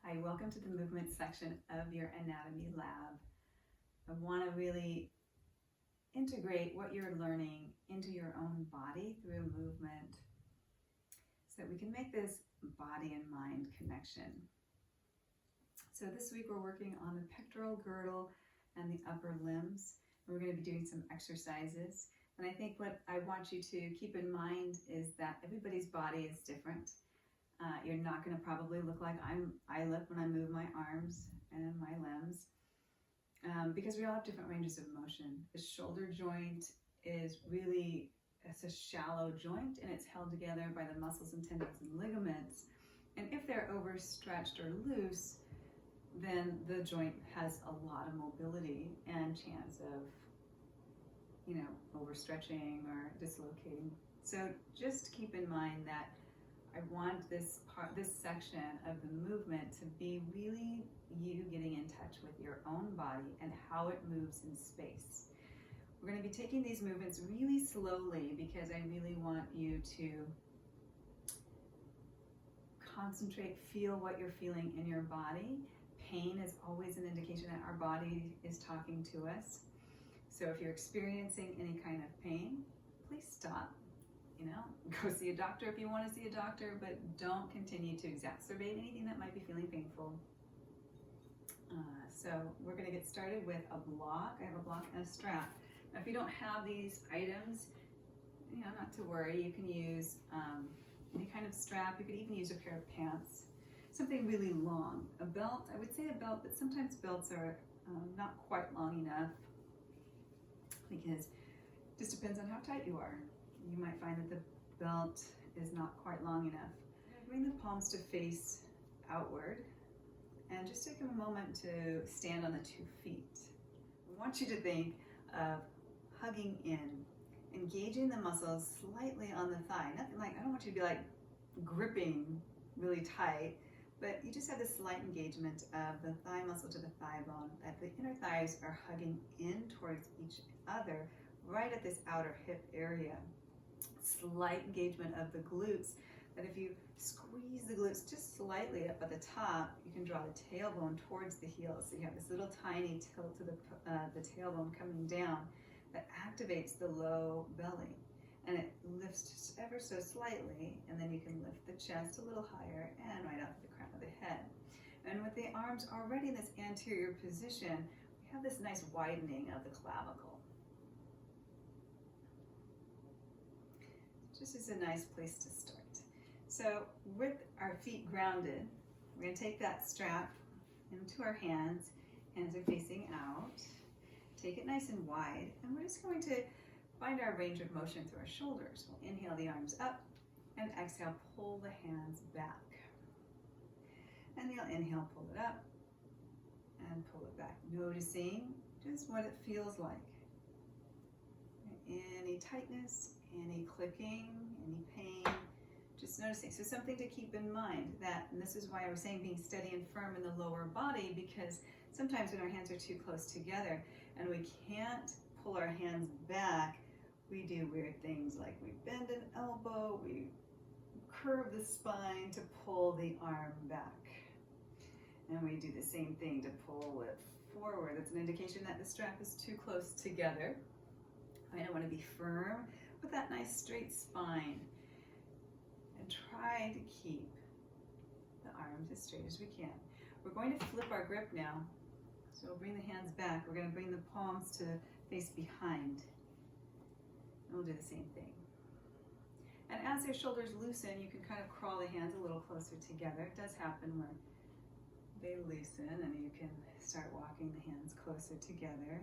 Hi, welcome to the movement section of your anatomy lab. I want to really integrate what you're learning into your own body through movement so that we can make this body and mind connection. So this week we're working on the pectoral girdle and the upper limbs. We're going to be doing some exercises. And I think what I want you to keep in mind is that everybody's body is different. You're not going to probably look like I look when I move my arms and my limbs because we all have different ranges of motion. The shoulder joint is really, it's a shallow joint and it's held together by the muscles and tendons and ligaments. And if they're overstretched or loose, then the joint has a lot of mobility and chance of, overstretching or dislocating. So just keep in mind that I want this section of the movement to be really you getting in touch with your own body and how it moves in space. We're going to be taking these movements really slowly because I really want you to concentrate, feel what you're feeling in your body. Pain is always an indication that our body is talking to us. So if you're experiencing any kind of pain, please stop. Go see a doctor if you want to see a doctor, but don't continue to exacerbate anything that might be feeling painful. So we're going to get started with a block. I have a block and a strap. Now, if you don't have these items, not to worry. You can use any kind of strap. You could even use a pair of pants. Something really long. A belt, I would say a belt, but sometimes belts are not quite long enough because it just depends on how tight you are. You might find that the belt is not quite long enough. Bring the palms to face outward and just take a moment to stand on the 2 feet. I want you to think of hugging in, engaging the muscles slightly on the thigh. Nothing like, I don't want you to be like gripping really tight, but you just have this slight engagement of the thigh muscle to the thigh bone, that the inner thighs are hugging in towards each other right at this outer hip area. Slight engagement of the glutes, that if you squeeze the glutes just slightly up at the top, you can draw the tailbone towards the heels. So you have this little tiny tilt to the tailbone coming down that activates the low belly. And it lifts just ever so slightly, and then you can lift the chest a little higher and right up to the crown of the head. And with the arms already in this anterior position, we have this nice widening of the clavicle. This is a nice place to start. So with our feet grounded, we're going to take that strap into our hands. Hands are facing out. Take it nice and wide, and we're just going to find our range of motion through our shoulders. We'll inhale the arms up, and exhale, pull the hands back. And you'll inhale, pull it up, and pull it back. Noticing just what it feels like. Any tightness, any clicking, any pain, just noticing. So something to keep in mind that, and this is why I was saying being steady and firm in the lower body, because sometimes when our hands are too close together and we can't pull our hands back, we do weird things like we bend an elbow, we curve the spine to pull the arm back. And we do the same thing to pull it forward. That's an indication that the strap is too close together. I want to be firm with that nice straight spine and try to keep the arms as straight as we can. We're going to flip our grip now. So we'll bring the hands back. We're going to bring the palms to face behind. And we'll do the same thing. And as your shoulders loosen, you can kind of crawl the hands a little closer together. It does happen where they loosen and you can start walking the hands closer together.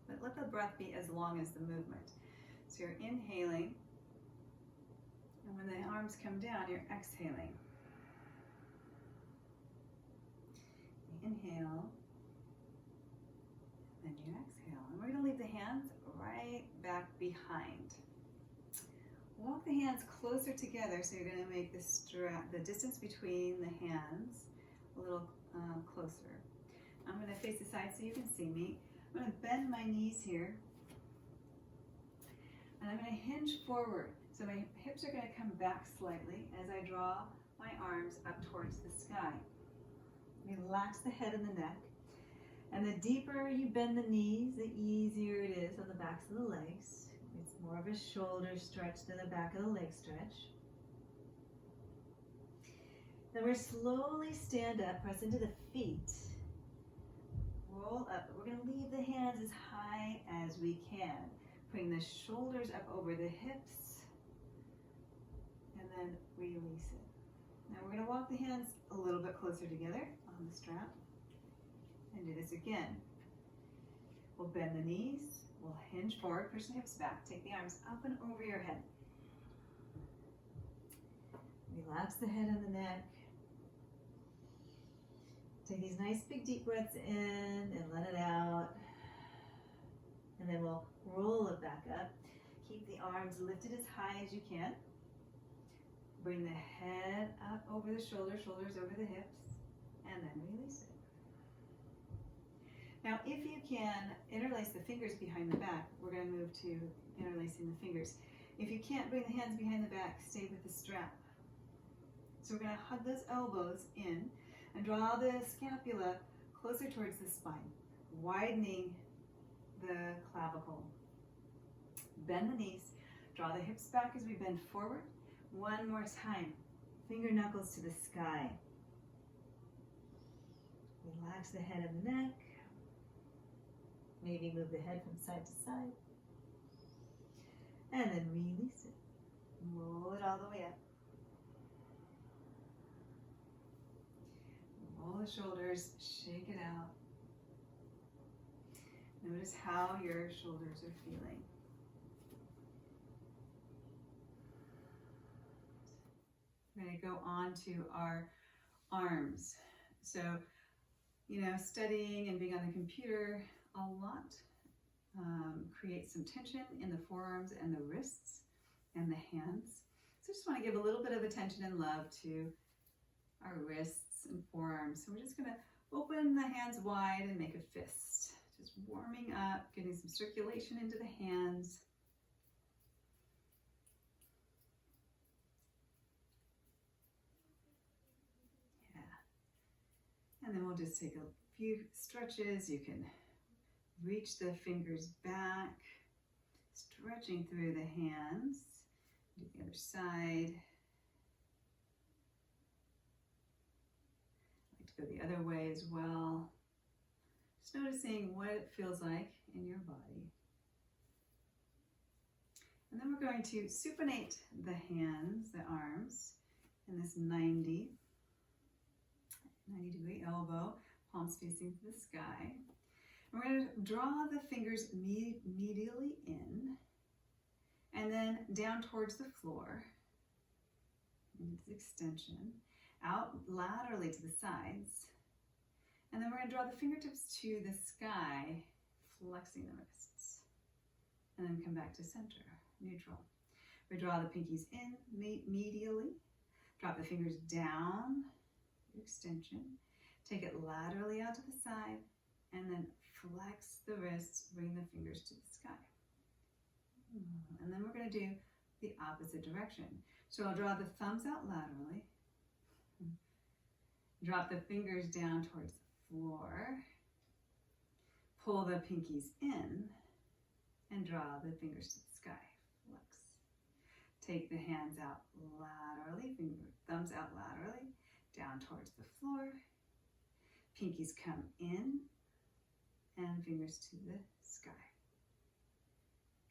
But let the breath be as long as the movement. So you're inhaling, and when the arms come down, you're exhaling. You inhale, then you exhale. And we're going to leave the hands right back behind. Walk the hands closer together, so you're going to make the distance between the hands a little closer. I'm going to face the side so you can see me. I'm going to bend my knees here, and I'm going to hinge forward. So my hips are going to come back slightly as I draw my arms up towards the sky. Relax the head and the neck. And the deeper you bend the knees, the easier it is on the backs of the legs. It's more of a shoulder stretch than a back of the leg stretch. Then we're slowly stand up, press into the feet. Roll up. We're going to leave the hands as high as we can. Bring the shoulders up over the hips. And then release it. Now we're going to walk the hands a little bit closer together on the strap. And do this again. We'll bend the knees. We'll hinge forward, push the hips back. Take the arms up and over your head. Relax the head and the neck. Take these nice big deep breaths in and let it out. And then we'll roll it back up. Keep the arms lifted as high as you can. Bring the head up over the shoulders, shoulders over the hips, and then release it. Now, if you can interlace the fingers behind the back, we're going to move to interlacing the fingers. If you can't bring the hands behind the back, stay with the strap. So we're going to hug those elbows in and draw the scapula closer towards the spine, widening the clavicle. Bend the knees, draw the hips back as we bend forward. One more time, finger knuckles to the sky. Relax the head and the neck. Maybe move the head from side to side. And then release it. Roll it all the way up. Roll the shoulders, shake it out. Notice how your shoulders are feeling. We're going to go on to our arms. So, studying and being on the computer a lot creates some tension in the forearms and the wrists and the hands. So just want to give a little bit of attention and love to our wrists and forearms. So we're just going to open the hands wide and make a fist. Just warming up, getting some circulation into the hands. And then we'll just take a few stretches. You can reach the fingers back, stretching through the hands. Do the other side. I like to go the other way as well. Just noticing what it feels like in your body. And then we're going to supinate the hands, the arms, in this 90 degree elbow, palms facing to the sky. And we're going to draw the fingers medially in and then down towards the floor. Into this extension, out laterally to the sides. And then we're going to draw the fingertips to the sky, flexing the wrists. And then come back to center, neutral. We draw the pinkies in medially, drop the fingers down, extension, take it laterally out to the side, and then flex the wrists, bring the fingers to the sky. And then we're going to do the opposite direction. So I'll draw the thumbs out laterally, drop the fingers down towards the floor, pull the pinkies in, and draw the fingers to the sky. Flex. Take the hands out laterally, thumbs out laterally, down towards the floor. Pinkies come in and fingers to the sky.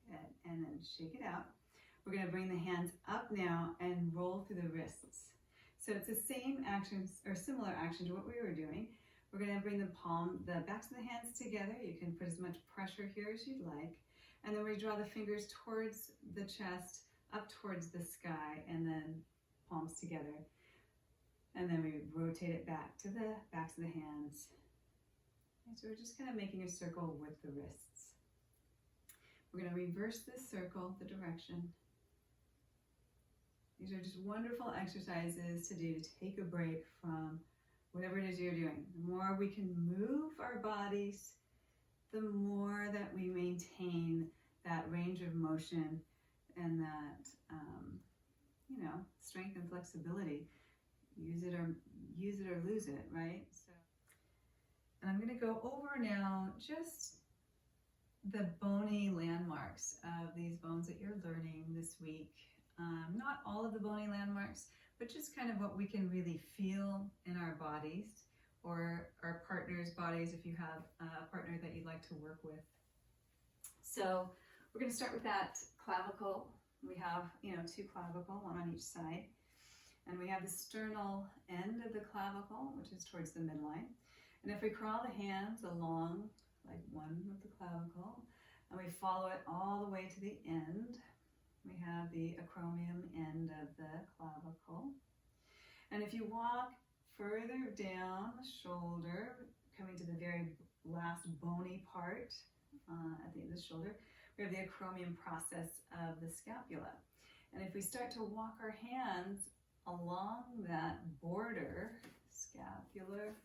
Good. And then shake it out. We're going to bring the hands up now and roll through the wrists. So it's the same actions or similar action to what we were doing. We're going to bring the backs of the hands together. You can put as much pressure here as you'd like. And then we draw the fingers towards the chest, up towards the sky, and then palms together. And then we rotate it back to the backs of the hands. And so we're just kind of making a circle with the wrists. We're going to reverse this circle, the direction. These are just wonderful exercises to do to take a break from whatever it is you're doing. The more we can move our bodies, the more that we maintain that range of motion and that, strength and flexibility. Use it or lose it, right? So, and I'm going to go over now just the bony landmarks of these bones that you're learning this week. Not all of the bony landmarks, but just kind of what we can really feel in our bodies or our partner's bodies if you have a partner that you'd like to work with. So we're going to start with that clavicle. We have, two clavicle, one on each side. And we have the sternal end of the clavicle, which is towards the midline. And if we crawl the hands along, like one with the clavicle, and we follow it all the way to the end, we have the acromion end of the clavicle. And if you walk further down the shoulder, coming to the very last bony part at the end of the shoulder, we have the acromion process of the scapula. And if we start to walk our hands along that border, scapular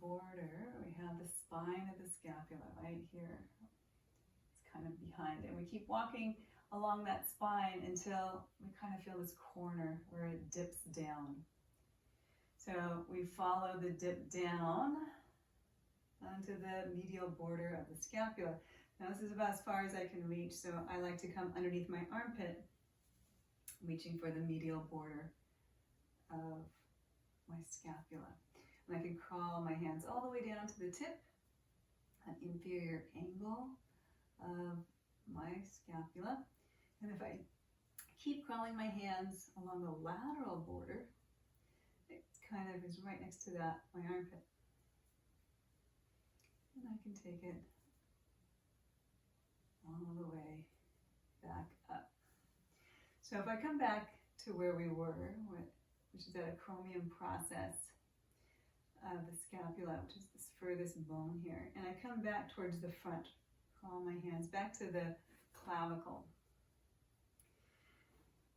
border, we have the spine of the scapula right here. It's kind of behind it. We keep walking along that spine until we kind of feel this corner where it dips down. So we follow the dip down onto the medial border of the scapula. Now this is about as far as I can reach, so I like to come underneath my armpit, reaching for the medial border of my scapula. And I can crawl my hands all the way down to the tip, an inferior angle of my scapula. And if I keep crawling my hands along the lateral border, it kind of is right next to that, my armpit. And I can take it all the way back up. So if I come back to where we were, which is that acromion process of the scapula, which is this furthest bone here, and I come back towards the front, crawl my hands back to the clavicle.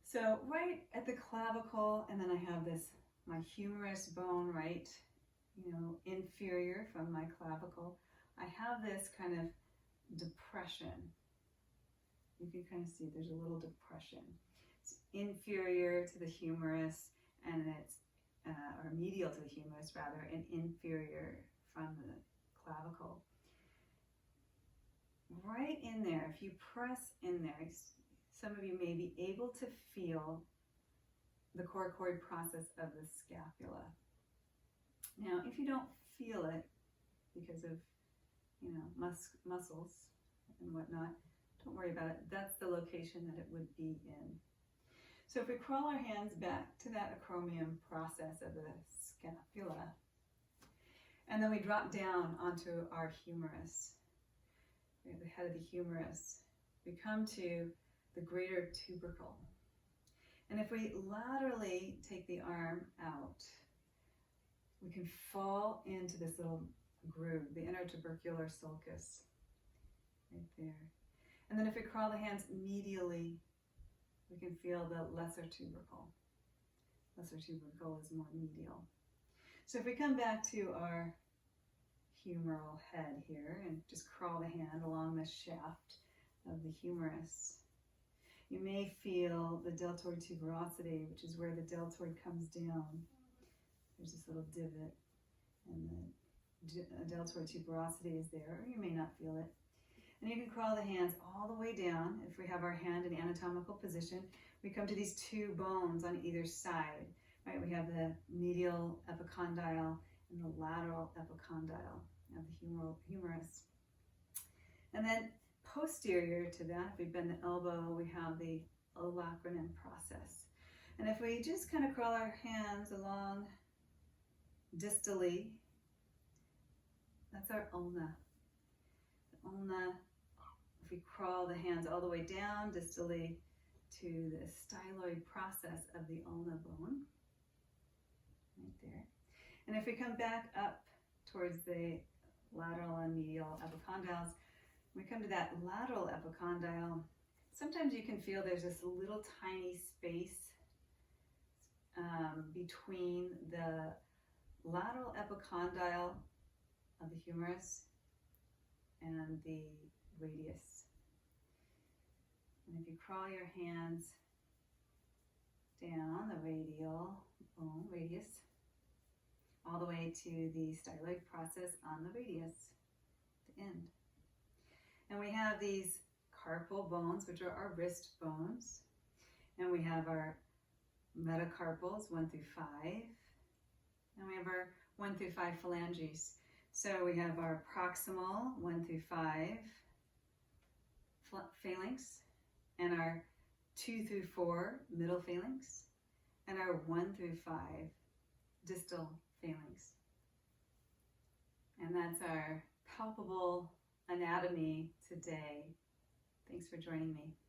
So right at the clavicle, and then I have this, my humerus bone right, inferior from my clavicle. I have this kind of depression. You can kind of see there's a little depression. It's inferior to the humerus, and it's, or medial to the humerus rather, and inferior from the clavicle. Right in there, if you press in there, some of you may be able to feel the coracoid process of the scapula. Now, if you don't feel it because of, muscles and whatnot, don't worry about it. That's the location that it would be in. So if we crawl our hands back to that acromion process of the scapula, and then we drop down onto our humerus, we have the head of the humerus, we come to the greater tubercle. And if we laterally take the arm out, we can fall into this little groove, the intertubercular sulcus, right there. And then if we crawl the hands medially, we can feel the lesser tubercle. Lesser tubercle is more medial. So if we come back to our humeral head here and just crawl the hand along the shaft of the humerus, you may feel the deltoid tuberosity, which is where the deltoid comes down. There's this little divot, and the deltoid tuberosity is there, or you may not feel it. And you can crawl the hands all the way down. If we have our hand in anatomical position, we come to these two bones on either side, right? We have the medial epicondyle and the lateral epicondyle of the humerus. And then posterior to that, if we bend the elbow, we have the olecranon process. And if we just kind of crawl our hands along distally, that's our ulna. The ulna, if we crawl the hands all the way down distally to the styloid process of the ulna bone, right there. And if we come back up towards the lateral and medial epicondyles, when we come to that lateral epicondyle, sometimes you can feel there's this little tiny space between the lateral epicondyle of the humerus and the radius. And if you crawl your hands down the radial bone radius, all the way to the styloid process on the radius, the end. And we have these carpal bones, which are our wrist bones. And we have our metacarpals, 1 through 5. And we have our 1 through 5 phalanges. So we have our proximal 1 through 5 phalanx, and our 2 through 4 middle phalanx, and our 1 through 5 distal phalanx. And that's our palpable anatomy today. Thanks for joining me.